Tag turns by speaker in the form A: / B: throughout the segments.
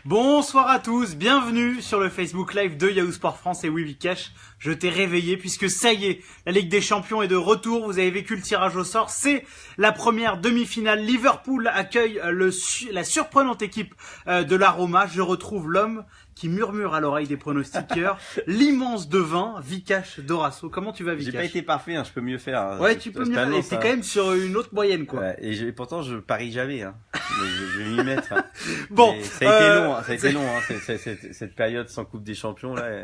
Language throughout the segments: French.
A: Bonsoir à tous, bienvenue sur le Facebook Live de Yahoo Sport France et Wikash. Je t'ai réveillé puisque ça y est, la Ligue des Champions est de retour. Vous avez vécu le tirage au sort. C'est la première demi-finale. Liverpool accueille la surprenante équipe de la Roma. Je retrouve l'homme qui murmure à l'oreille des pronostiqueurs, l'immense devin, Vikash Dorasso. Comment tu vas, Vikash?
B: J'ai pas été parfait, hein, je peux mieux faire. Hein.
A: Ouais, tu peux mieux faire. Et t'es quand même sur une autre moyenne, quoi.
B: Ouais, et pourtant, je parie jamais. Hein. Mais je vais m'y mettre. Hein.
A: Bon,
B: mais ça a été long. Cette période sans Coupe des Champions là.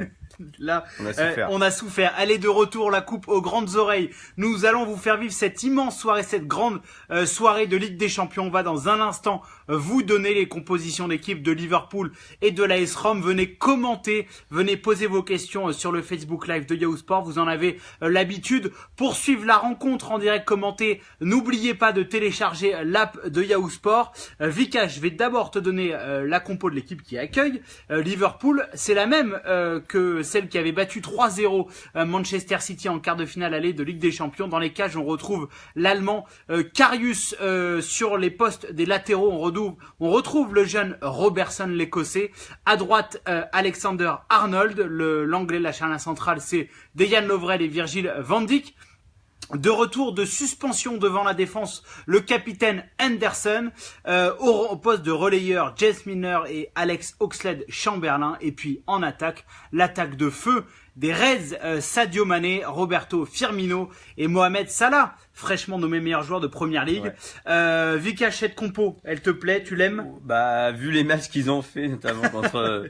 A: Là,
B: on a souffert.
A: On a souffert. Allez, de retour, la coupe aux grandes oreilles. Nous allons vous faire vivre cette immense soirée, cette grande soirée de Ligue des Champions. On va dans un instant vous donner les compositions d'équipe de Liverpool et de l'AS Rome. Venez commenter, venez poser vos questions sur le Facebook Live de Yahoo Sport. Vous en avez l'habitude. Pour suivre la rencontre en direct commenté, n'oubliez pas de télécharger l'app de Yahoo Sport. Vikash, je vais d'abord te donner la compo de l'équipe qui accueille Liverpool. C'est la même que celle qui avait battu 3-0 Manchester City en quart de finale aller de Ligue des Champions. Dans les cages, on retrouve l'Allemand Karius sur les postes des latéraux. On retrouve le jeune Robertson, l'Écossais. À droite, Alexander Arnold. L'Anglais, la charnière centrale, c'est Dejan Lovren et Virgil van Dijk. De retour de suspension devant la défense, le capitaine Henderson, au poste de relayeur, James Milner et Alex Oxlade-Chamberlain. Et puis en attaque, l'attaque de feu des Reds, Sadio Mané, Roberto Firmino et Mohamed Salah, fraîchement nommé meilleur joueur de Première Ligue. Ouais. Vikash, cette compo, elle te plaît, tu l'aimes?
B: Bah, vu les matchs qu'ils ont fait, notamment contre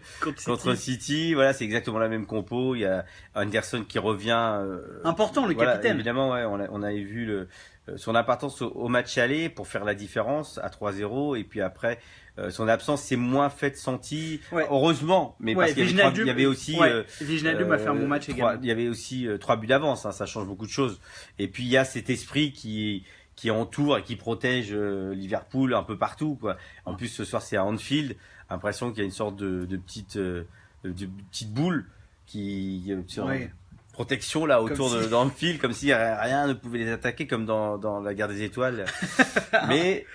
B: City, voilà, c'est exactement la même compo. Il y a Henderson qui revient.
A: Important, le capitaine.
B: Évidemment, ouais, on avait vu son importance au match aller pour faire la différence à 3-0, et puis après son absence s'est moins faite sentie, heureusement, mais parce qu'il y avait aussi
A: Wijnaldum a fait un bon match également.
B: Il y avait aussi 3 buts d'avance, hein, ça change beaucoup de choses. Et puis il y a cet esprit qui entoure et qui protège Liverpool un peu partout, quoi. En plus ce soir c'est à Anfield, l'impression qu'il y a une sorte de petite boule qui protection là autour dans le fil, comme si rien ne pouvait les attaquer, comme dans la guerre des étoiles. mais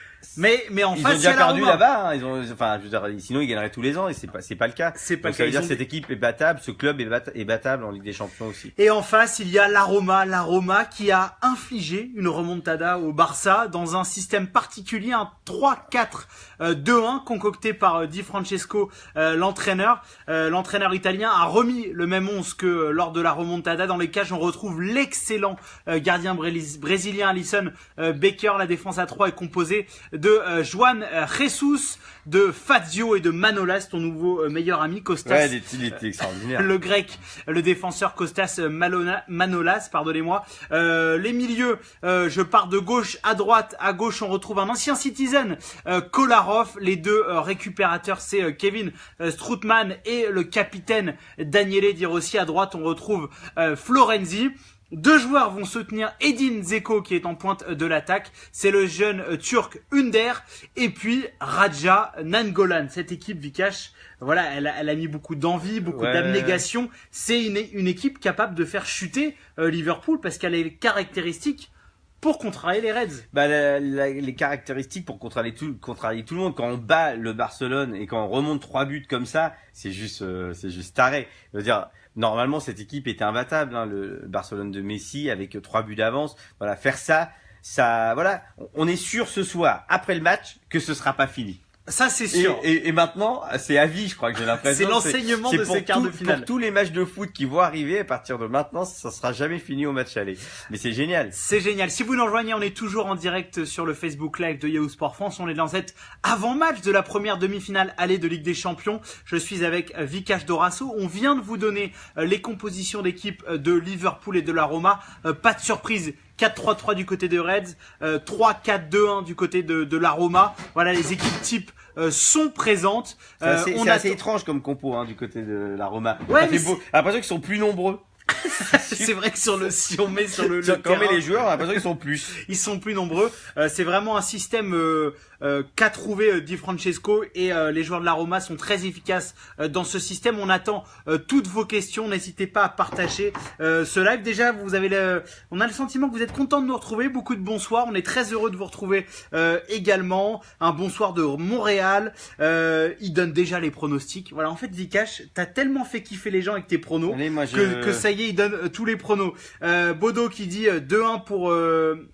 B: en face, ils ont déjà perdu là-bas, hein. Sinon ils gagneraient tous les ans, et c'est pas le cas. Ça veut dire que cette équipe est battable, ce club est battable en Ligue des Champions aussi.
A: Et en face, il y a la Roma qui a infligé une remontada au Barça dans un système particulier, un 3-4-2-1 concocté par Di Francesco, l'entraîneur. L'entraîneur italien a remis le même 11 que lors de la remontada. Dans les cages, on retrouve l'excellent gardien brésilien Alisson Becker. La défense à 3 est composée de Juan Jesus, de Fazio et de Manolas, ton nouveau meilleur ami Kostas.
B: Ouais, il était extraordinaire.
A: Le grec, le défenseur Kostas Manolas, pardonnez-moi. Les milieux, je pars de gauche à droite. À gauche, on retrouve un ancien Citizen, Kolarov. Les deux récupérateurs, c'est Kevin Strootman et le capitaine Daniele Di Rossi. À droite, on retrouve Florenzi. 2 joueurs vont soutenir Edin Dzeko qui est en pointe de l'attaque. C'est le jeune turc Under et puis Raja Nangolan. Cette équipe, Vikash, voilà, elle a mis beaucoup d'envie, beaucoup d'abnégation. C'est une équipe capable de faire chuter Liverpool parce qu'elle a les caractéristiques pour contrarier les Reds.
B: Bah, les caractéristiques pour contrarier tout le monde. Quand on bat le Barcelone et quand on remonte 3 buts comme ça, c'est juste taré. Je veux dire, normalement, cette équipe était imbattable, hein, le Barcelone de Messi avec 3 buts d'avance. Voilà, faire ça, voilà, on est sûr ce soir, après le match, que ce sera pas fini.
A: Ça, c'est sûr.
B: Et maintenant, c'est à vie, je crois que j'ai l'impression.
A: C'est l'enseignement de ces quarts de finale.
B: Pour tous les matchs de foot qui vont arriver, à partir de maintenant, ça sera jamais fini au match aller. Mais c'est génial.
A: C'est génial. Si vous nous rejoignez, on est toujours en direct sur le Facebook Live de Yahoo Sport France. On est dans cette avant-match de la première demi-finale aller de Ligue des Champions. Je suis avec Vikash Dorasso. On vient de vous donner les compositions d'équipe de Liverpool et de la Roma. Pas de surprise. 4-3-3 du côté de Reds, 3-4-2-1 du côté de la Roma. Voilà, les équipes types sont présentes.
B: C'est assez étrange comme compo, hein, du côté de la Roma.
A: Ouais,
B: l'impression qu'ils sont plus nombreux.
A: C'est vrai que si on met sur le
B: quand on met les joueurs, on a l'impression qu'ils sont plus.
A: Ils sont plus nombreux. C'est vraiment un système qu'a trouvé Di Francesco, et les joueurs de la Roma sont très efficaces dans ce système. On attend toutes vos questions, n'hésitez pas à partager ce live. Déjà, on a le sentiment que vous êtes contents de nous retrouver, beaucoup de bonsoir, on est très heureux de vous retrouver également. Un bonsoir de Montréal, il donne déjà les pronostics. Voilà, en fait Vikash, t'as tellement fait kiffer les gens avec tes pronos.
B: Allez,
A: que ça y est, il donne tous les pronos. Bodo qui dit 2-1 pour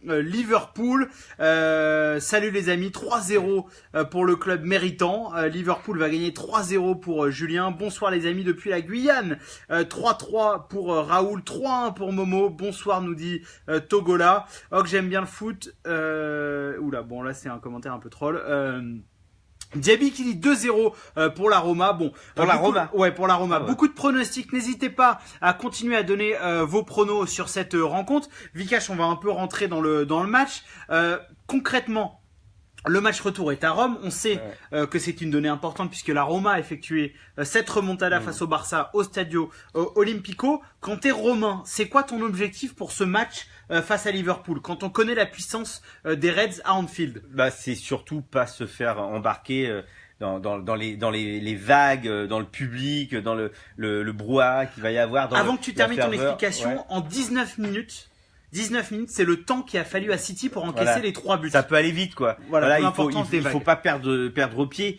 A: Liverpool. Salut les amis, 3-0 pour le club méritant. Liverpool va gagner 3-0 pour Julien. Bonsoir les amis depuis la Guyane. 3-3 pour Raoul, 3-1 pour Momo. Bonsoir nous dit Togola. Oh que j'aime bien le foot. Oula, bon là c'est un commentaire un peu troll. Diaby qui dit 2-0 pour la Roma. Bon,
B: pour la Roma.
A: Ouais, pour la Roma.
B: Ah ouais.
A: Beaucoup de pronostics. N'hésitez pas à continuer à donner vos pronos sur cette rencontre. Vikash, on va un peu rentrer dans le match. Concrètement, le match retour est à Rome. On sait que c'est une donnée importante puisque la Roma a effectué cette remontada face au Barça au Stadio Olimpico. Quand t'es romain, c'est quoi ton objectif pour ce match face à Liverpool quand on connaît la puissance des Reds à Anfield?
B: Bah, c'est surtout pas se faire embarquer dans les vagues, dans le public, dans le brouhaha qu'il va y avoir.
A: Avant que tu termines ton
B: ferveur.
A: explication, en 19 minutes, c'est le temps qu'il a fallu à City pour encaisser les 3 buts.
B: Ça peut aller vite, quoi.
A: Voilà,
B: il faut pas perdre au pied.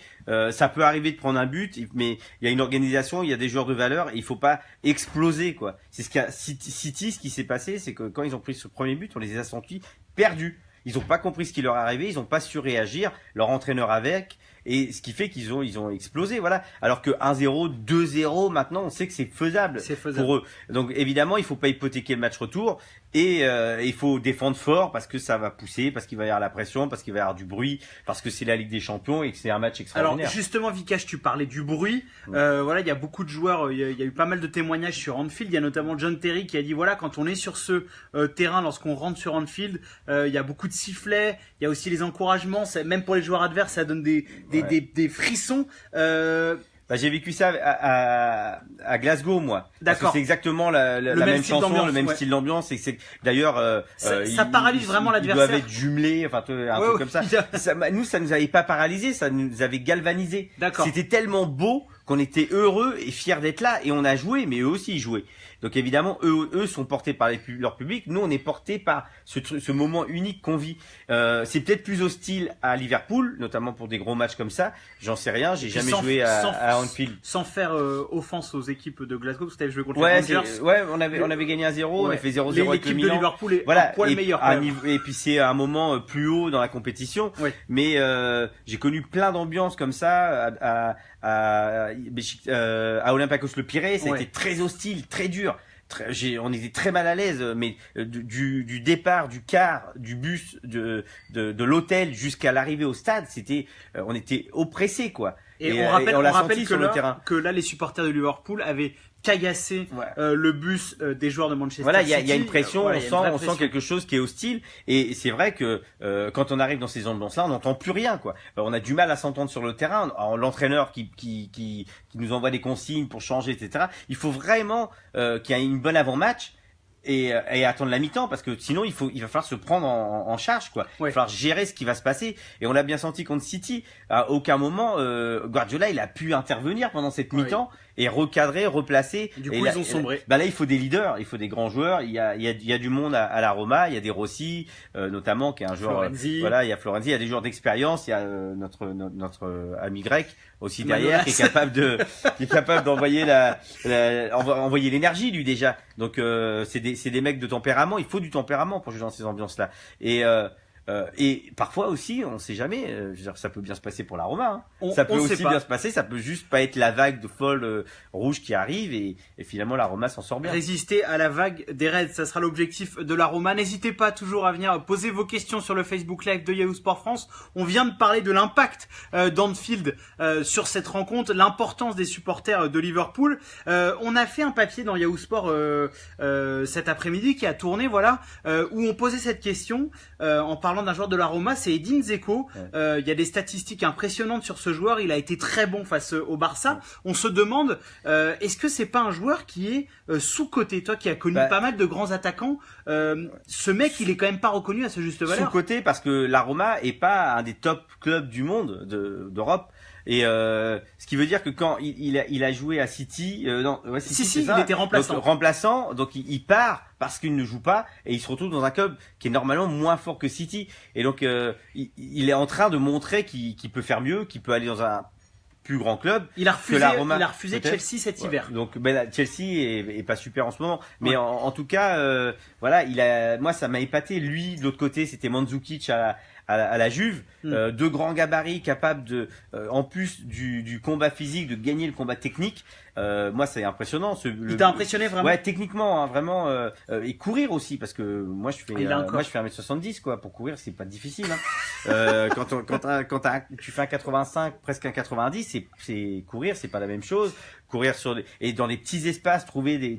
B: Ça peut arriver de prendre un but, mais il y a une organisation, il y a des joueurs de valeur, et il faut pas exploser, quoi. C'est ce qu'a City, ce qui s'est passé, c'est que quand ils ont pris ce premier but, on les a sentis perdus. Ils ont pas compris ce qui leur est arrivé, ils ont pas su réagir, leur entraîneur avec, et ce qui fait qu'ils ont explosé, voilà. Alors que 1-0, 2-0, maintenant, on sait que c'est faisable pour eux. Donc évidemment, il faut pas hypothéquer le match retour, et il faut défendre fort parce que ça va pousser, parce qu'il va y avoir la pression, parce qu'il va y avoir du bruit, parce que c'est la Ligue des Champions et que c'est un match extraordinaire.
A: Alors justement, Vikash, tu parlais du bruit. Voilà, il y a beaucoup de joueurs, il y a eu pas mal de témoignages sur Anfield. Il y a notamment John Terry qui a dit voilà, quand on est sur ce terrain, lorsqu'on rentre sur Anfield, il y a beaucoup de sifflets, il y a aussi les encouragements, même pour les joueurs adverses, ça donne des frissons.
B: Bah, j'ai vécu ça à Glasgow, moi. Parce que
A: D'accord.
B: c'est exactement la même chanson, le même style d'ambiance. Et c'est d'ailleurs,
A: ça paralyse vraiment l'adversaire.
B: Ils doivent être jumelés, enfin un truc comme ça. Nous, ça nous avait pas paralysé, ça nous avait galvanisé.
A: D'accord.
B: C'était tellement beau qu'on était heureux et fiers d'être là, et on a joué, mais eux aussi ils jouaient. Donc évidemment, eux sont portés par leur public. Nous, on est portés par ce moment unique qu'on vit. C'est peut-être plus hostile à Liverpool, notamment pour des gros matchs comme ça. J'en sais rien. J'ai jamais joué à Anfield.
A: Sans faire offense aux équipes de Glasgow, parce que t'avais joué contre les Rangers.
B: On avait gagné 1-0. On a fait 0-0 avec
A: l'équipe
B: le
A: de
B: Milan.
A: Liverpool est un poil meilleure.
B: Et puis c'est un moment plus haut dans la compétition.
A: Ouais.
B: Mais j'ai connu plein d'ambiances comme ça à Olympiakos le Pirée. Ça a été très hostile, très dur. On était très mal à l'aise, mais du départ, du car, du bus, de l'hôtel jusqu'à l'arrivée au stade, on était oppressés, quoi.
A: Et on rappelle
B: sur le terrain.
A: Que là, les supporters de Liverpool avaient caillassé le bus des joueurs de Manchester City.
B: Voilà, il y a une pression, on sent quelque chose qui est hostile, et c'est vrai que quand on arrive dans ces ambiances-là, on n'entend plus rien, quoi. On a du mal à s'entendre sur le terrain. Alors, l'entraîneur qui nous envoie des consignes pour changer, etc. Il faut vraiment qu'il y ait une bonne avant-match. Et attendre la mi-temps, parce que sinon il va falloir se prendre en charge, quoi. Il va falloir gérer ce qui va se passer, et on l'a bien senti contre City. À aucun moment Guardiola il a pu intervenir pendant cette mi-temps et recadrer, replacer.
A: Du coup, ils ont sombré.
B: Là, il faut des leaders, il faut des grands joueurs. Il y a du monde à la Roma. Il y a des Rossi, notamment, qui est un joueur.
A: Florenzi.
B: Voilà, il y a Florenzi. Il y a des joueurs d'expérience. Il y a notre ami grec aussi derrière, qui est capable d'envoyer envoyer l'énergie, lui, déjà. Donc c'est des mecs de tempérament. Il faut du tempérament pour jouer dans ces ambiances-là. Et parfois aussi, on sait jamais. Je veux dire, ça peut bien se passer pour la Roma. Ça peut aussi bien se passer. Ça peut juste pas être la vague de folle rouge qui arrive, et finalement la Roma s'en sort bien.
A: Résister à la vague des Reds, ça sera l'objectif de la Roma. N'hésitez pas toujours à venir poser vos questions sur le Facebook Live de Yahoo Sport France. On vient de parler de l'impact d'Anfield sur cette rencontre, l'importance des supporters de Liverpool. On a fait un papier dans Yahoo Sport cet après-midi qui a tourné, où on posait cette question en parlant parlant d'un joueur de la Roma, c'est Edin Dzeko. Il y a des statistiques impressionnantes sur ce joueur. Il a été très bon face au Barça. On se demande, est-ce que c'est pas un joueur qui est sous-coté? Toi qui as connu pas mal de grands attaquants, ce mec, il est quand même pas reconnu à sa juste valeur.
B: Sous-coté parce que la Roma est pas un des top clubs du monde d'Europe. Et ce qui veut dire que quand il a joué à City,
A: City, il était remplaçant.
B: Donc il part parce qu'il ne joue pas et il se retrouve dans un club qui est normalement moins fort que City. Et donc il est en train de montrer qu'il peut faire mieux, qu'il peut aller dans un plus grand club.
A: Il a refusé Chelsea cet hiver.
B: Donc Chelsea est pas super en ce moment, mais en tout cas moi ça m'a épaté. Lui de l'autre côté c'était Mandzukic à la Juve, deux grands gabarits capables de, en plus du combat physique, de gagner le combat technique. Moi, c'est impressionnant.
A: Il t'a impressionné vraiment?
B: Ouais, techniquement, hein, vraiment, et courir aussi, parce que moi je fais 1m70 quoi. Pour courir, c'est pas difficile. Hein. Tu fais un 85, presque un 90, c'est courir, c'est pas la même chose. Courir et dans les petits espaces,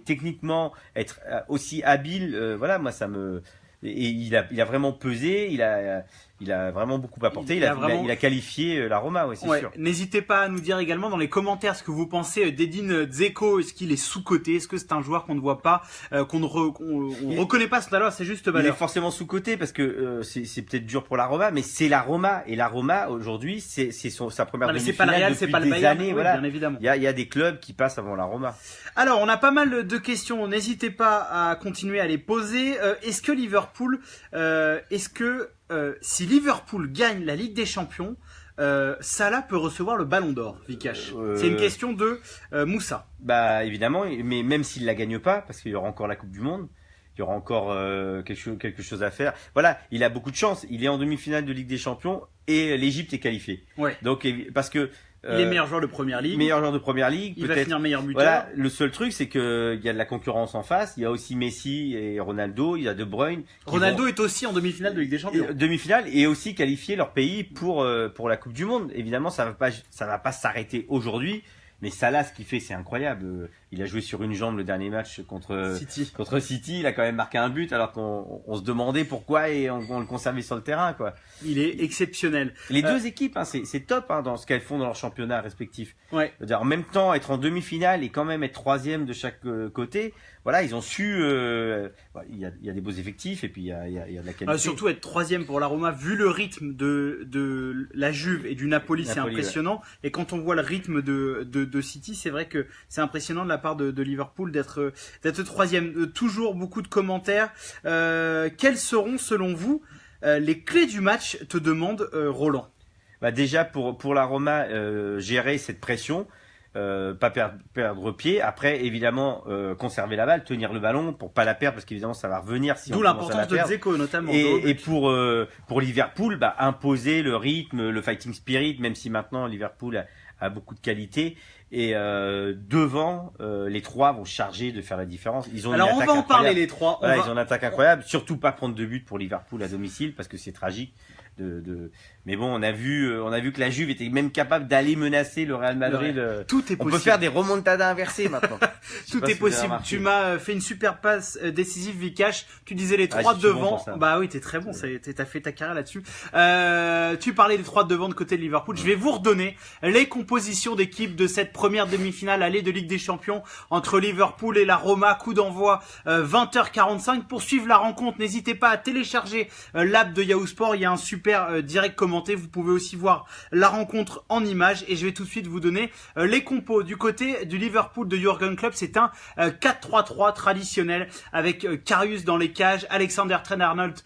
B: techniquement être aussi habile. Moi ça me. Et il a vraiment pesé, il a vraiment beaucoup apporté, il a qualifié la Roma, c'est sûr.
A: N'hésitez pas à nous dire également dans les commentaires ce que vous pensez d'Edin Dzeko. Est-ce qu'il est sous-coté? Est-ce que c'est un joueur qu'on ne voit pas, qu'on reconnaît pas tout à l'heure, c'est juste valeur?
B: Il est forcément sous-coté parce que c'est peut-être dur pour la Roma, mais c'est la Roma, et la Roma aujourd'hui c'est sa première demi-finale depuis des années.
A: Bien évidemment.
B: Il y a des clubs qui passent avant la Roma.
A: Alors on a pas mal de questions, n'hésitez pas à continuer à les poser. Est-ce que Liverpool, si Liverpool gagne la Ligue des Champions, Salah peut recevoir le Ballon d'Or, Vikash? C'est une question de Moussa.
B: Bah évidemment, mais même s'il la gagne pas, parce qu'il y aura encore la Coupe du Monde, il y aura encore quelque chose à faire. Voilà, il a beaucoup de chance. Il est en demi-finale de Ligue des Champions et l'Égypte est qualifiée.
A: Ouais.
B: Donc parce que
A: il est meilleur joueur de première ligue.
B: Il
A: va finir meilleur buteur.
B: Voilà, le seul truc, c'est que il y a de la concurrence en face. Il y a aussi Messi et Ronaldo. Il y a De Bruyne.
A: Ronaldo est aussi en demi-finale de Ligue des Champions.
B: Demi-finale et aussi qualifier leur pays pour la Coupe du Monde. Évidemment, ça va pas s'arrêter aujourd'hui. Mais Salah, ce qu'il fait, c'est incroyable. Il a joué sur une jambe le dernier match contre City. Il a quand même marqué un but alors qu'on se demandait pourquoi et on le conservait sur le terrain, quoi.
A: Il est exceptionnel.
B: Les deux équipes, c'est top dans ce qu'elles font dans leur championnat respectif.
A: Ouais.
B: En même temps, être en demi-finale et quand même être troisième de chaque côté. Voilà, ils ont su. Il y a des beaux effectifs et puis il y a de la qualité.
A: Surtout être troisième pour la Roma, vu le rythme de la Juve et du Napoli, c'est impressionnant. Ouais. Et quand on voit le rythme de City, c'est vrai que c'est impressionnant de la part de Liverpool d'être troisième. Toujours beaucoup de commentaires. Quelles seront selon vous les clés du match, te demande Roland?
B: Déjà pour la Roma, gérer cette pression. Pas perdre pied. Après, évidemment, conserver la balle, tenir le ballon pour pas la perdre parce qu'évidemment ça va revenir si on commence à la perdre. D'où
A: l'importance de Dzeko notamment.
B: Et pour Liverpool, imposer le rythme, le fighting spirit, même si maintenant Liverpool a beaucoup de qualité. Et devant, les trois vont charger de faire la différence. Ils ont
A: Alors
B: une
A: on va en parler les trois.
B: Ils ont une attaque incroyable. Surtout pas prendre de but pour Liverpool à domicile parce que c'est tragique. Mais bon, on a vu que la Juve était même capable d'aller menacer le Real Madrid.
A: Tout est possible.
B: On peut faire des remontadas inversées maintenant.
A: Tout est possible. Tu m'as fait une super passe décisive, Vikash. Tu disais les trois devant. Bah oui, t'es très bon. T'as fait ta carrière là-dessus. Tu parlais des trois devant de côté de Liverpool. Je vais vous redonner les compositions d'équipe de cette première demi-finale aller de Ligue des Champions entre Liverpool et la Roma. Coup d'envoi 20h45. Pour suivre la rencontre, n'hésitez pas à télécharger l'app de Yahoo Sport. Il y a un super direct commenté. Vous pouvez aussi voir la rencontre en images et je vais tout de suite vous donner les compos. Du côté du Liverpool de Jürgen Klopp, c'est un 4-3-3 traditionnel avec Karius dans les cages, Alexander Trent-Arnold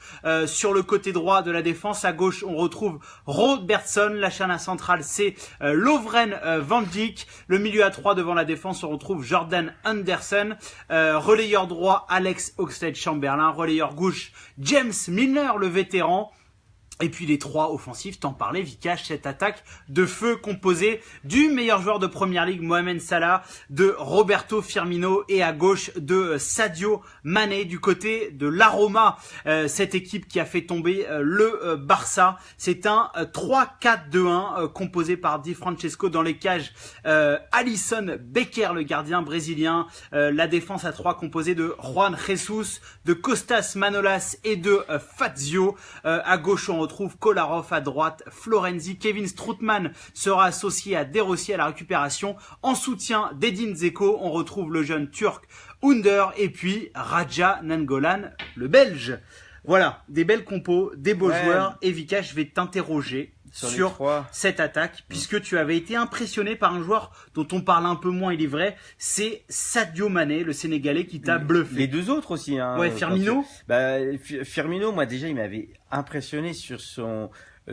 A: sur le côté droit de la défense. À gauche, on retrouve Robertson. La charnière centrale, c'est Lovren Van Dijk. Le milieu à 3 devant la défense, on retrouve Jordan Henderson. Relayeur droit, Alex Oxlade-Chamberlain. Relayeur gauche, James Milner, le vétéran. Et puis les 3 offensifs, t'en parlais, Vikash, cette attaque de feu composée du meilleur joueur de Première Ligue, Mohamed Salah, de Roberto Firmino et à gauche de Sadio Mané. Du côté de la Roma, cette équipe qui a fait tomber le Barça, c'est un 3-4-2-1 composé par Di Francesco dans les cages. Alisson Becker, le gardien brésilien, la défense à 3 composée de Juan Jesus, de Costas Manolas et de Fazio. À gauche, on retrouve Kolarov, à droite Florenzi. Kevin Strootman sera associé à De Rossi à la récupération. En soutien d'Edin Dzeko, on retrouve le jeune turc Under et puis Raja Nangolan, le belge. Voilà, des belles compos, des beaux joueurs. Et Vika, je vais t'interroger sur cette attaque, puisque tu avais été impressionné par un joueur dont on parle un peu moins, il est vrai, c'est Sadio Mané, le Sénégalais, qui t'a bluffé.
B: Les 2 autres aussi. Hein,
A: ouais, Firmino.
B: Firmino, moi déjà, il m'avait impressionné sur son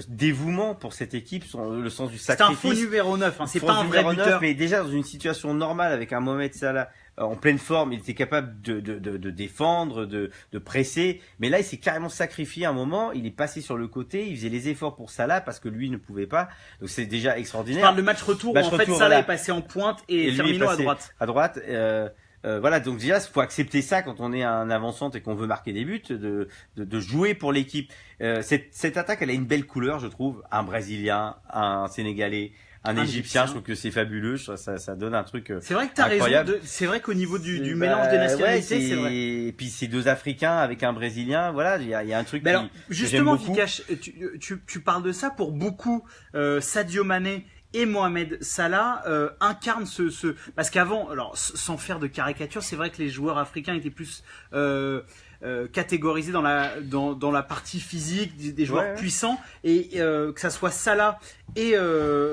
B: dévouement pour cette équipe, le sens du sacrifice.
A: C'est un faux numéro 9, hein, c'est pas un vrai buteur. 9,
B: mais déjà dans une situation normale avec un Mohamed Salah en pleine forme, il était capable de défendre, de presser. Mais là, il s'est carrément sacrifié un moment. Il est passé sur le côté. Il faisait les efforts pour Salah parce que lui ne pouvait pas. Donc c'est déjà extraordinaire.
A: Je parle de match retour où en fait Salah est passé en pointe et Firmino à droite.
B: À droite. Voilà, donc déjà, il faut accepter ça quand on est un avant-centre et qu'on veut marquer des buts, de jouer pour l'équipe. Cette attaque, elle a une belle couleur, je trouve. Un Brésilien, un Sénégalais, un Égyptien, je trouve que c'est fabuleux. Ça donne un truc
A: c'est vrai que t'as
B: incroyable.
A: raison. C'est vrai qu'au niveau du mélange des nationalités, c'est vrai.
B: Et puis ces 2 Africains avec un Brésilien, voilà, il y a un truc.
A: Alors, justement, Vikash, tu parles de ça pour beaucoup. Sadio Mané et Mohamed Salah incarnent parce qu'avant, alors sans faire de caricature, c'est vrai que les joueurs africains étaient plus catégorisés dans la partie physique, des joueurs puissants, et que ça soit Salah et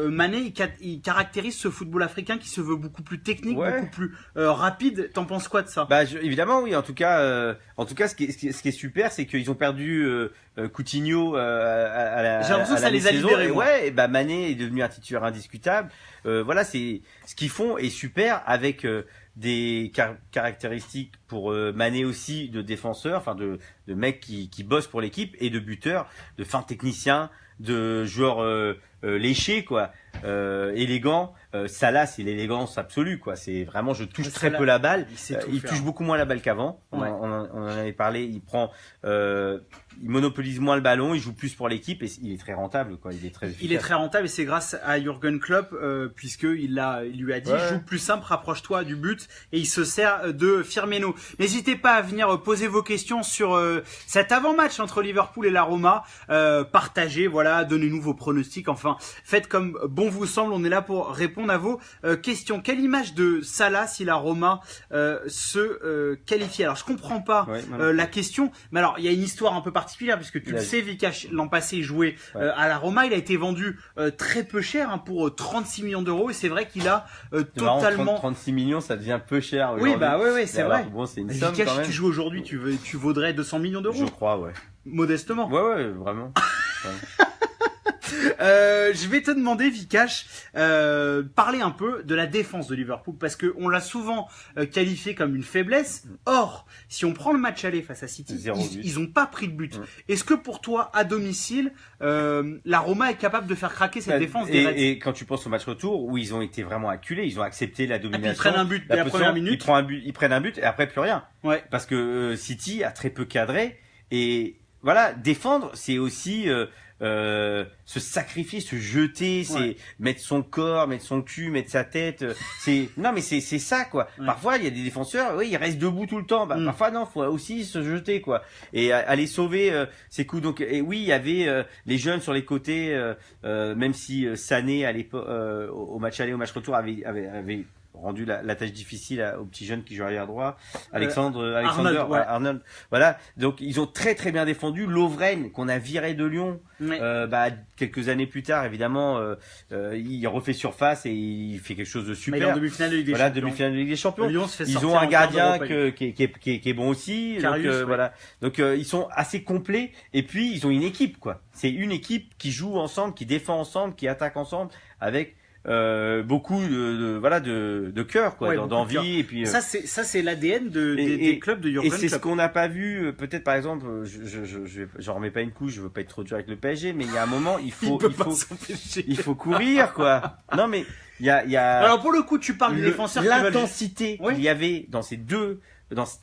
A: Mané, ils caractérisent ce football africain qui se veut beaucoup plus technique, beaucoup plus rapide. T'en penses quoi de ça?
B: Évidemment oui. En tout cas, ce qui est super, c'est qu'ils ont perdu Coutinho à la
A: les a
B: saison.
A: libérés.
B: Et Mané est devenu un titulaire indiscutable. Voilà, c'est ce qu'ils font est super avec des caractéristiques pour Mané aussi de défenseur, enfin de mecs qui bossent pour l'équipe, et de buteurs, de fins techniciens, de joueurs léchés quoi, élégants. Salah, c'est l'élégance absolue quoi. C'est vraiment, je touche très peu la balle. Il touche beaucoup moins la balle qu'avant. On en avait parlé. Il monopolise moins le ballon. Il joue plus pour l'équipe et il est très rentable quoi. Il
A: est très rentable et c'est grâce à Jürgen Klopp puisque il lui a dit joue plus simple, rapproche-toi du but, et il se sert de Firmino. N'hésitez pas à venir poser vos questions sur cet avant-match entre Liverpool et la Roma. Partagez, voilà, donnez-nous vos pronostics. Enfin, faites comme bon vous semble. On est là pour répondre à vos questions. Quelle image de Salah si la Roma se qualifie? Alors je comprends pas la question, mais alors il y a une histoire un peu particulière puisque tu le sais, Vikash, l'an passé il jouait à la Roma, il a été vendu très peu cher pour 36 millions d'euros, et c'est vrai qu'il a totalement
B: 36 millions, ça devient peu cher
A: aujourd'hui. Oui, c'est vrai.
B: Bon, c'est une somme
A: Vikash,
B: quand même.
A: si tu joues aujourd'hui, tu vaudrais 200 millions d'euros.
B: Je crois,
A: Modestement.
B: Ouais, vraiment.
A: Je vais te demander, Vikash, parler un peu de la défense de Liverpool, parce que on l'a souvent qualifié comme une faiblesse. Or, si on prend le match aller face à City, ils ont pas pris de but. Est-ce que pour toi, à domicile, la Roma est capable de faire craquer cette défense des Reds?
B: Et quand tu penses au match retour, où ils ont été vraiment acculés, ils ont accepté la domination.
A: Ils prennent un but dès la première minute.
B: Ils prennent un but et après plus rien. Parce que City a très peu cadré, et voilà, défendre, c'est aussi se sacrifier, se jeter, c'est mettre son corps, mettre son cul, mettre sa tête. C'est ça quoi. Parfois il y a des défenseurs, ils restent debout tout le temps. Parfois non, faut aussi se jeter quoi, et aller sauver ses coups. Donc il y avait les jeunes sur les côtés, même si Sané à l'époque au match aller, au match retour avait rendu la tâche difficile au petit jeune qui joue arrière droit, Arnold. Voilà, donc ils ont très très bien défendu. Lovren, qu'on a viré de Lyon, quelques années plus tard, évidemment, il refait surface et il fait quelque chose de super.
A: Mais il est en demi-finale de Ligue des Champions.
B: Demi-finale de Ligue des Champions.
A: Lyon se fait
B: ils ont un gardien qui est bon aussi.
A: Karius,
B: voilà. Donc ils sont assez complets, et puis ils ont une équipe quoi. C'est une équipe qui joue ensemble, qui défend ensemble, qui attaque ensemble, avec beaucoup de cœur, quoi, d'envie, et puis
A: ça c'est l'ADN des clubs de Jürgen Klopp.
B: Et c'est ce qu'on n'a pas vu, peut-être par exemple, j'en remets pas une couche, je veux pas être trop dur avec le PSG, mais il y a un moment, il faut courir, quoi. Non, mais il y a.
A: Alors pour le coup, tu parles des défenseurs.
B: L'intensité qu'il y avait dans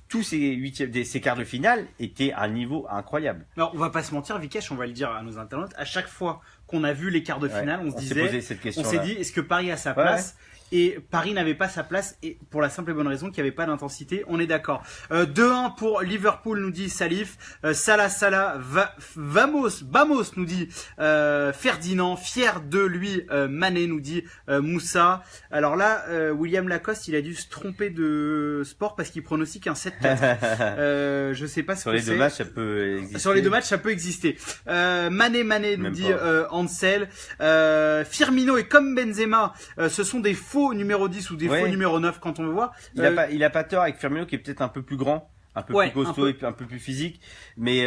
B: tous ces quarts de finale était à un niveau incroyable.
A: Alors on va pas se mentir, Vikesh, on va le dire à nos internautes, à chaque fois qu'on a vu les quarts de finale, on s'est dit, est-ce que Paris a sa place? Et Paris n'avait pas sa place, et pour la simple et bonne raison qu'il n'y avait pas d'intensité, on est d'accord. 2-1 pour Liverpool, nous dit Salif. Salah, vamos, nous dit Ferdinand. Fier de lui, Mané, nous dit Moussa. Alors là, William Lacoste, il a dû se tromper de sport parce qu'il pronostique un 7-4. Je sais pas ce que c'est.
B: Sur les 2 matchs, ça peut exister.
A: Sur les 2 matchs, ça peut exister. Mané, nous dit Ansel. Firmino et comme Benzema, ce sont des faux numéro 10 ou des faux numéro 9 quand on veut voir.
B: Il a pas tort avec Firmino qui est peut-être un peu plus grand, un peu plus costaud et un peu plus physique. Mais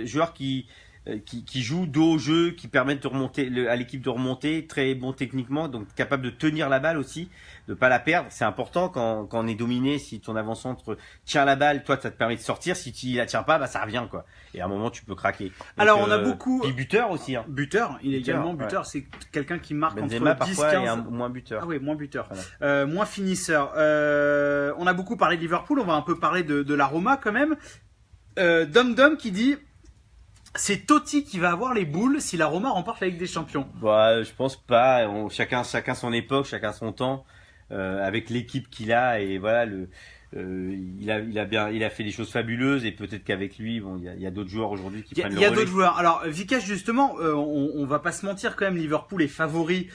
B: joueur qui joue dos au jeu, qui permet de remonter à l'équipe de remonter, très bon techniquement, donc capable de tenir la balle aussi, de pas la perdre. C'est important quand on est dominé, si ton avant-centre tient la balle, toi ça te permet de sortir, si tu la tiens pas, ça revient, quoi. Et à un moment tu peux craquer. Donc,
A: alors on a beaucoup
B: puis buteur aussi, hein.
A: Buteur, il est également buteur, c'est quelqu'un qui marque
B: Benzema,
A: entre 10
B: parfois,
A: 15
B: moins buteur.
A: Ah oui, moins buteur.
B: Voilà.
A: Moins finisseur. On a beaucoup parlé de Liverpool, on va un peu parler de la Roma quand même. Dom qui dit c'est Totti qui va avoir les boules si la Roma remporte la Ligue des Champions.
B: Bah, je pense pas. Chacun son époque, chacun son temps, avec l'équipe qu'il a, et voilà, il a fait des choses fabuleuses, et peut-être qu'avec lui, il y a d'autres joueurs aujourd'hui qui prennent le relais.
A: Il y a d'autres joueurs. Alors, Vikesh, justement, on va pas se mentir quand même, Liverpool est favori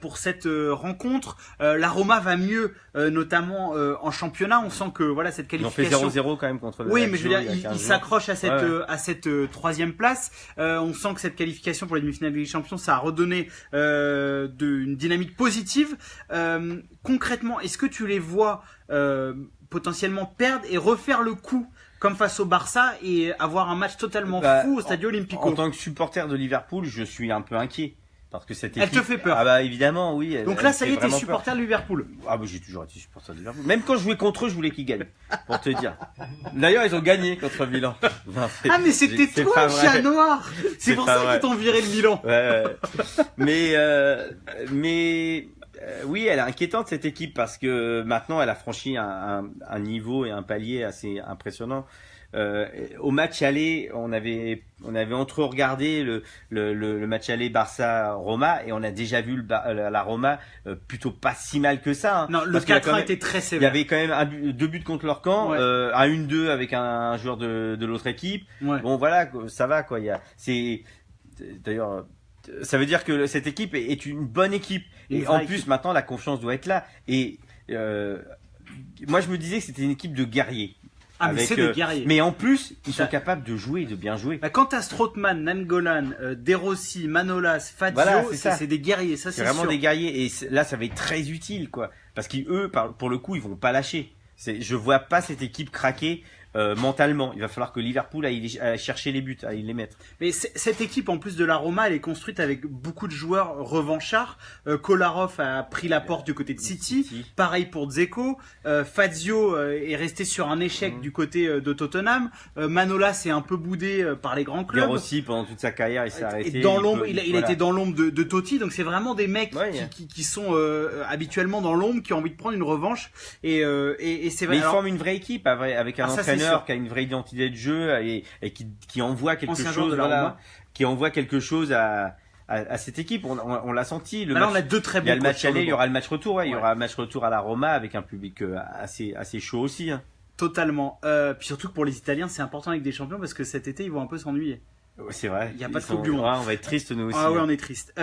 A: pour cette rencontre. La Roma va mieux, notamment en championnat. On sent que voilà cette qualification.
B: Ils ont fait 0-0 quand même contre le
A: Oui, mais je veux dire, il s'accroche à cette troisième place. On sent que cette qualification pour les demi-finales de Ligue des Champions, ça a redonné une dynamique positive. Concrètement, est-ce que tu les vois potentiellement perdre et refaire le coup comme face au Barça et avoir un match totalement fou au Stadio Olimpico?
B: En tant que supporter de Liverpool, je suis un peu inquiet. Parce que cette équipe...
A: Elle te fait peur.
B: Ah bah évidemment, oui.
A: Donc là, ça y est, t'es supporter de Liverpool.
B: Ah bah j'ai toujours été supporter de Liverpool. Même quand je jouais contre eux, je voulais qu'ils gagnent. Pour te dire. D'ailleurs, ils ont gagné contre Milan.
A: Non, mais c'était toi, le chat noir. C'est pour ça qu'ils t'ont viré le Milan.
B: Ouais. Mais oui, elle est inquiétante cette équipe, parce que maintenant elle a franchi un niveau et un palier assez impressionnant. Au match aller, on avait entre-regardé le match aller Barça-Roma, et on a déjà vu la Roma plutôt pas si mal que ça. Hein,
A: non, le 4-1 était très sévère.
B: Il y avait quand même 2 buts contre leur camp, un 1-2 avec un joueur de l'autre équipe. Ouais. Bon voilà, ça va quoi. D'ailleurs, ça veut dire que cette équipe est une bonne équipe. Et en plus, maintenant, la confiance doit être là. Et moi, je me disais que c'était une équipe de guerriers.
A: Ah, mais c'est des guerriers.
B: Mais en plus, ils sont capables de jouer, de bien jouer.
A: Bah, quand t'as Strootman, Nangolan, De Rossi, Manolas, Fazio, voilà, c'est des guerriers, ça c'est
B: vraiment
A: sûr.
B: Des guerriers. Et là, ça va être très utile, quoi. Parce qu'eux, pour le coup, ils vont pas lâcher. Je vois pas cette équipe craquer. Mentalement, il va falloir que Liverpool aille chercher les buts, aille les mettre.
A: Mais cette équipe, en plus de la Roma, elle est construite avec beaucoup de joueurs revanchards. Kolarov a pris la porte du côté de City. Pareil pour Dzeko. Fazio est resté sur un échec du côté de Tottenham. Manolas est un peu boudé par les grands clubs.
B: De Rossi, pendant toute sa carrière, il s'est arrêté.
A: Dans l'ombre, il a été dans l'ombre de Totti. Donc c'est vraiment des mecs qui sont habituellement dans l'ombre, qui ont envie de prendre une revanche. Et c'est vrai.
B: Mais ils forment une vraie équipe avec un entraîneur qui a une vraie identité de jeu et qui envoie quelque chose, qui envoie quelque chose à cette équipe. On l'a senti.
A: Là, on a 2 très bons.
B: Il y a le match aller, il y aura le match retour. Il y aura un match retour à la Roma avec un public assez chaud aussi. Hein.
A: Totalement. Puis surtout que pour les Italiens, c'est important avec des champions, parce que cet été, ils vont un peu s'ennuyer.
B: C'est vrai.
A: Il n'y a pas de Coupe du Monde.
B: On va être triste nous aussi.
A: Ah ouais, on est triste.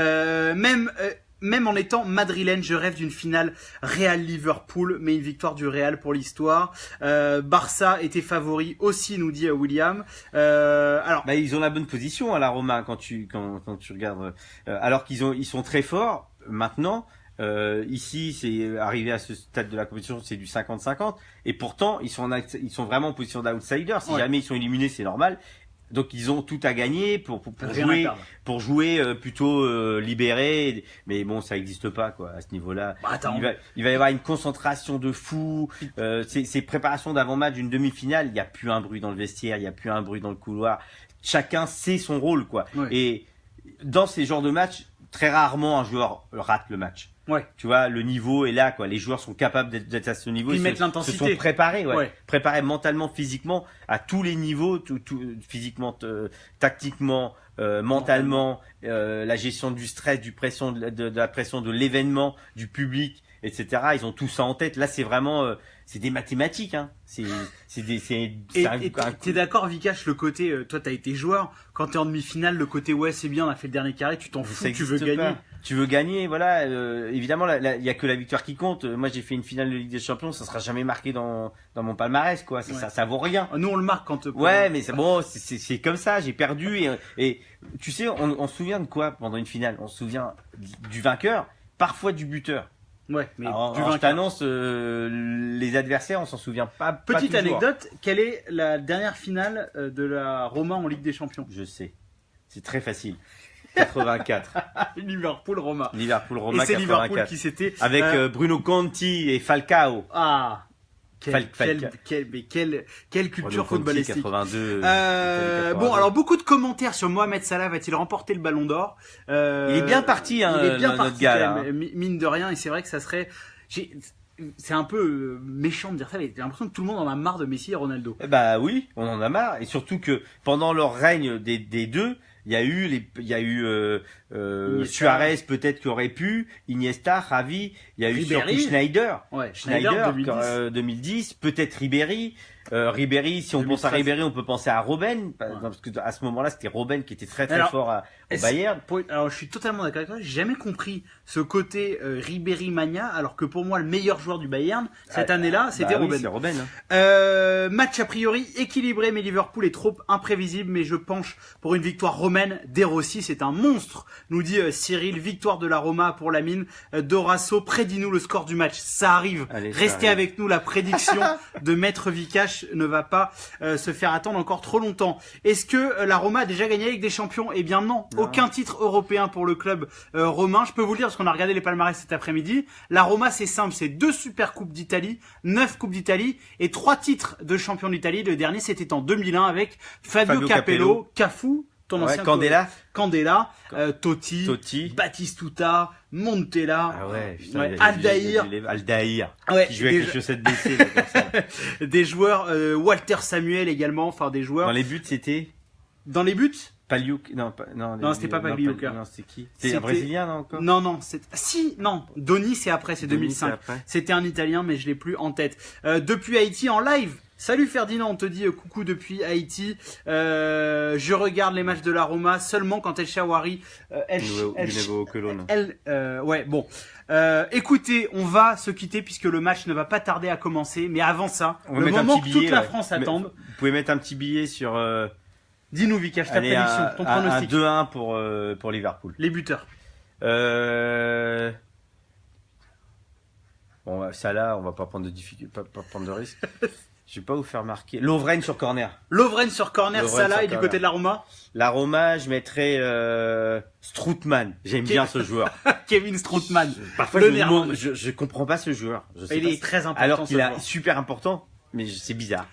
A: Même en étant madrilène, je rêve d'une finale Real-Liverpool, mais une victoire du Real pour l'histoire. Barça était favori aussi, nous dit William. Alors,
B: ils ont la bonne position à la Roma quand tu regardes. Alors ils sont très forts maintenant. Ici, c'est arrivé à ce stade de la compétition, c'est du 50-50. Et pourtant, ils sont vraiment en position d'outsider. Si jamais ils sont éliminés, c'est normal. Donc ils ont tout à gagner pour
A: Rien à
B: jouer
A: perdre.
B: plutôt libéré, mais bon ça n'existe pas quoi à ce niveau-là.
A: Bah, attends.
B: Il va y avoir une concentration de fou. Ces préparations d'avant-match d'une demi-finale, il y a plus un bruit dans le vestiaire, il y a plus un bruit dans le couloir. Chacun sait son rôle quoi.
A: Ouais.
B: Et dans ces genres de matchs, très rarement un joueur rate le match.
A: Ouais.
B: Tu vois, le niveau est là, quoi. Les joueurs sont capables d'être à ce niveau.
A: Ils mettent
B: se
A: l'intensité.
B: sont préparés,
A: Ouais.
B: préparés mentalement, physiquement, à tous les niveaux, physiquement, tactiquement, mentalement, la gestion du stress, de la pression de l'événement, du public, etc. Ils ont tout ça en tête. Là, c'est vraiment, c'est des mathématiques, hein.
A: Et t'es d'accord, Vikash, le côté, toi t'as été joueur, quand t'es en demi-finale, le côté ouais c'est bien, on a fait le dernier carré, tu t'en fous, tu veux gagner.
B: Tu veux gagner, voilà. Évidemment, il y a que la victoire qui compte. Moi, j'ai fait une finale de Ligue des Champions, ça sera jamais marqué dans mon palmarès, quoi. Ça vaut rien.
A: Nous on le marque quand.
B: Ouais, mais c'est bon, c'est comme ça. J'ai perdu et tu sais, on se souvient de quoi pendant une finale? On se souvient du vainqueur, parfois du buteur.
A: Ouais, mais
B: alors,
A: du
B: je
A: vainqueur.
B: t'annonce, les adversaires, on s'en souvient pas.
A: Petite
B: pas toujours.
A: anecdote, quelle est la dernière finale de la Roma en Ligue des Champions?
B: Je sais, c'est très facile. 84.
A: Liverpool-Roma.
B: Liverpool-Roma.
A: Et c'est
B: 84.
A: Liverpool qui s'était
B: avec Bruno Conti et Falcao.
A: Ah. Quelle culture
B: Bruno Conti,
A: footballistique.
B: 82.
A: Bon, alors beaucoup de commentaires sur Mohamed Salah, va-t-il remporter le Ballon d'Or?
B: Il est bien parti, hein,
A: il est bien
B: notre
A: parti,
B: gars,
A: quand
B: là.
A: même, mine de rien, et c'est vrai que ça serait. C'est un peu méchant de dire ça, mais j'ai l'impression que tout le monde en a marre de Messi et Ronaldo.
B: Bah oui, on en a marre, et surtout que pendant leur règne des deux, il y a eu Suarez peut-être qui aurait pu, Iniesta, Xavi, il y a eu
A: Ribéry.
B: surtout Schneider.
A: Ouais,
B: Schneider
A: 2010.
B: 2010, peut-être Ribéry. Ribéry, si on
A: 2013.
B: pense à Ribéry, on peut penser à Robben, parce que à ce moment-là, c'était Robben qui était très fort au Bayern.
A: Alors, je suis totalement d'accord avec toi. J'ai jamais compris ce côté Ribéry mania, alors que pour moi, le meilleur joueur du Bayern cette année-là, c'était
B: oui,
A: Robben.
B: c'est Robben. Hein.
A: Match a priori équilibré, mais Liverpool est trop imprévisible. Mais je penche pour une victoire romaine. De Rossi, c'est un monstre, nous dit Cyril. Victoire de la Roma pour la mine. Dorasso, prédis-nous le score du match. Ça arrive.
B: Allez,
A: Restez
B: ça arrive.
A: avec nous. La prédiction de Maître Vikash ne va pas se faire attendre encore trop longtemps. Est-ce que la Roma a déjà gagné la Ligue des Champions? Eh bien non. Aucun titre européen pour le club romain. Je peux vous le dire parce qu'on a regardé les palmarès cet après-midi. La Roma, c'est simple, c'est 2 Super Coupes d'Italie, 9 Coupes d'Italie et 3 titres de champion d'Italie. Le dernier, c'était en 2001 avec Fabio Capello, Cafu, ton ancien Candela, Totti, Batistuta, Montella, Aldair,
B: qui jouait avec les chaussettes baissées.
A: des joueurs, Walter Samuel également, enfin des joueurs.
B: Dans les buts, c'était
A: dans les buts.
B: Pagliuca, non,
A: c'était pas Pagliuca.
B: Non, c'était qui? C'était un Brésilien, non, encore?
A: Non, Doni, c'est après, c'est 2005. C'était un Italien, mais je l'ai plus en tête. Depuis Haïti, en live. Salut Ferdinand, on te dit coucou depuis Haïti. Je regarde les matchs de la Roma seulement quand El Shaarawy, ouais, bon. Écoutez, on va se quitter puisque le match ne va pas tarder à commencer. Mais avant ça, le moment que toute la France attend.
B: Vous pouvez mettre un petit billet sur...
A: Dis-nous, Vikash, ta prédiction, ton pronostic.
B: 2-1 pour Liverpool.
A: Les buteurs.
B: Bon, ça là, on va pas prendre de difficulté, pas prendre de risque. Je vais pas vous faire marquer. Lovren sur corner.
A: Salah, et du côté de la Roma?
B: La Roma, je mettrais Strootman. J'aime bien ce joueur.
A: Kevin Strootman.
B: Parfois, je comprends pas ce joueur.
A: Il est très important.
B: Alors qu'il est super important, mais c'est bizarre.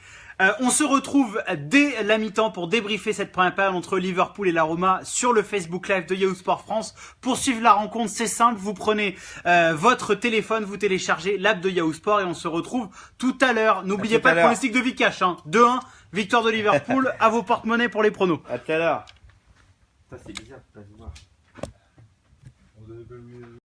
A: On se retrouve dès la mi-temps pour débriefer cette première période entre Liverpool et la Roma sur le Facebook Live de Yahoo Sport France. Pour suivre la rencontre, c'est simple, vous prenez votre téléphone, vous téléchargez l'app de Yahoo Sport et on se retrouve tout à l'heure. N'oubliez pas le pronostic de Vikash, 2-1, victoire de Liverpool, à vos porte-monnaies pour les pronos.
B: À tout à l'heure. Ça c'est bizarre,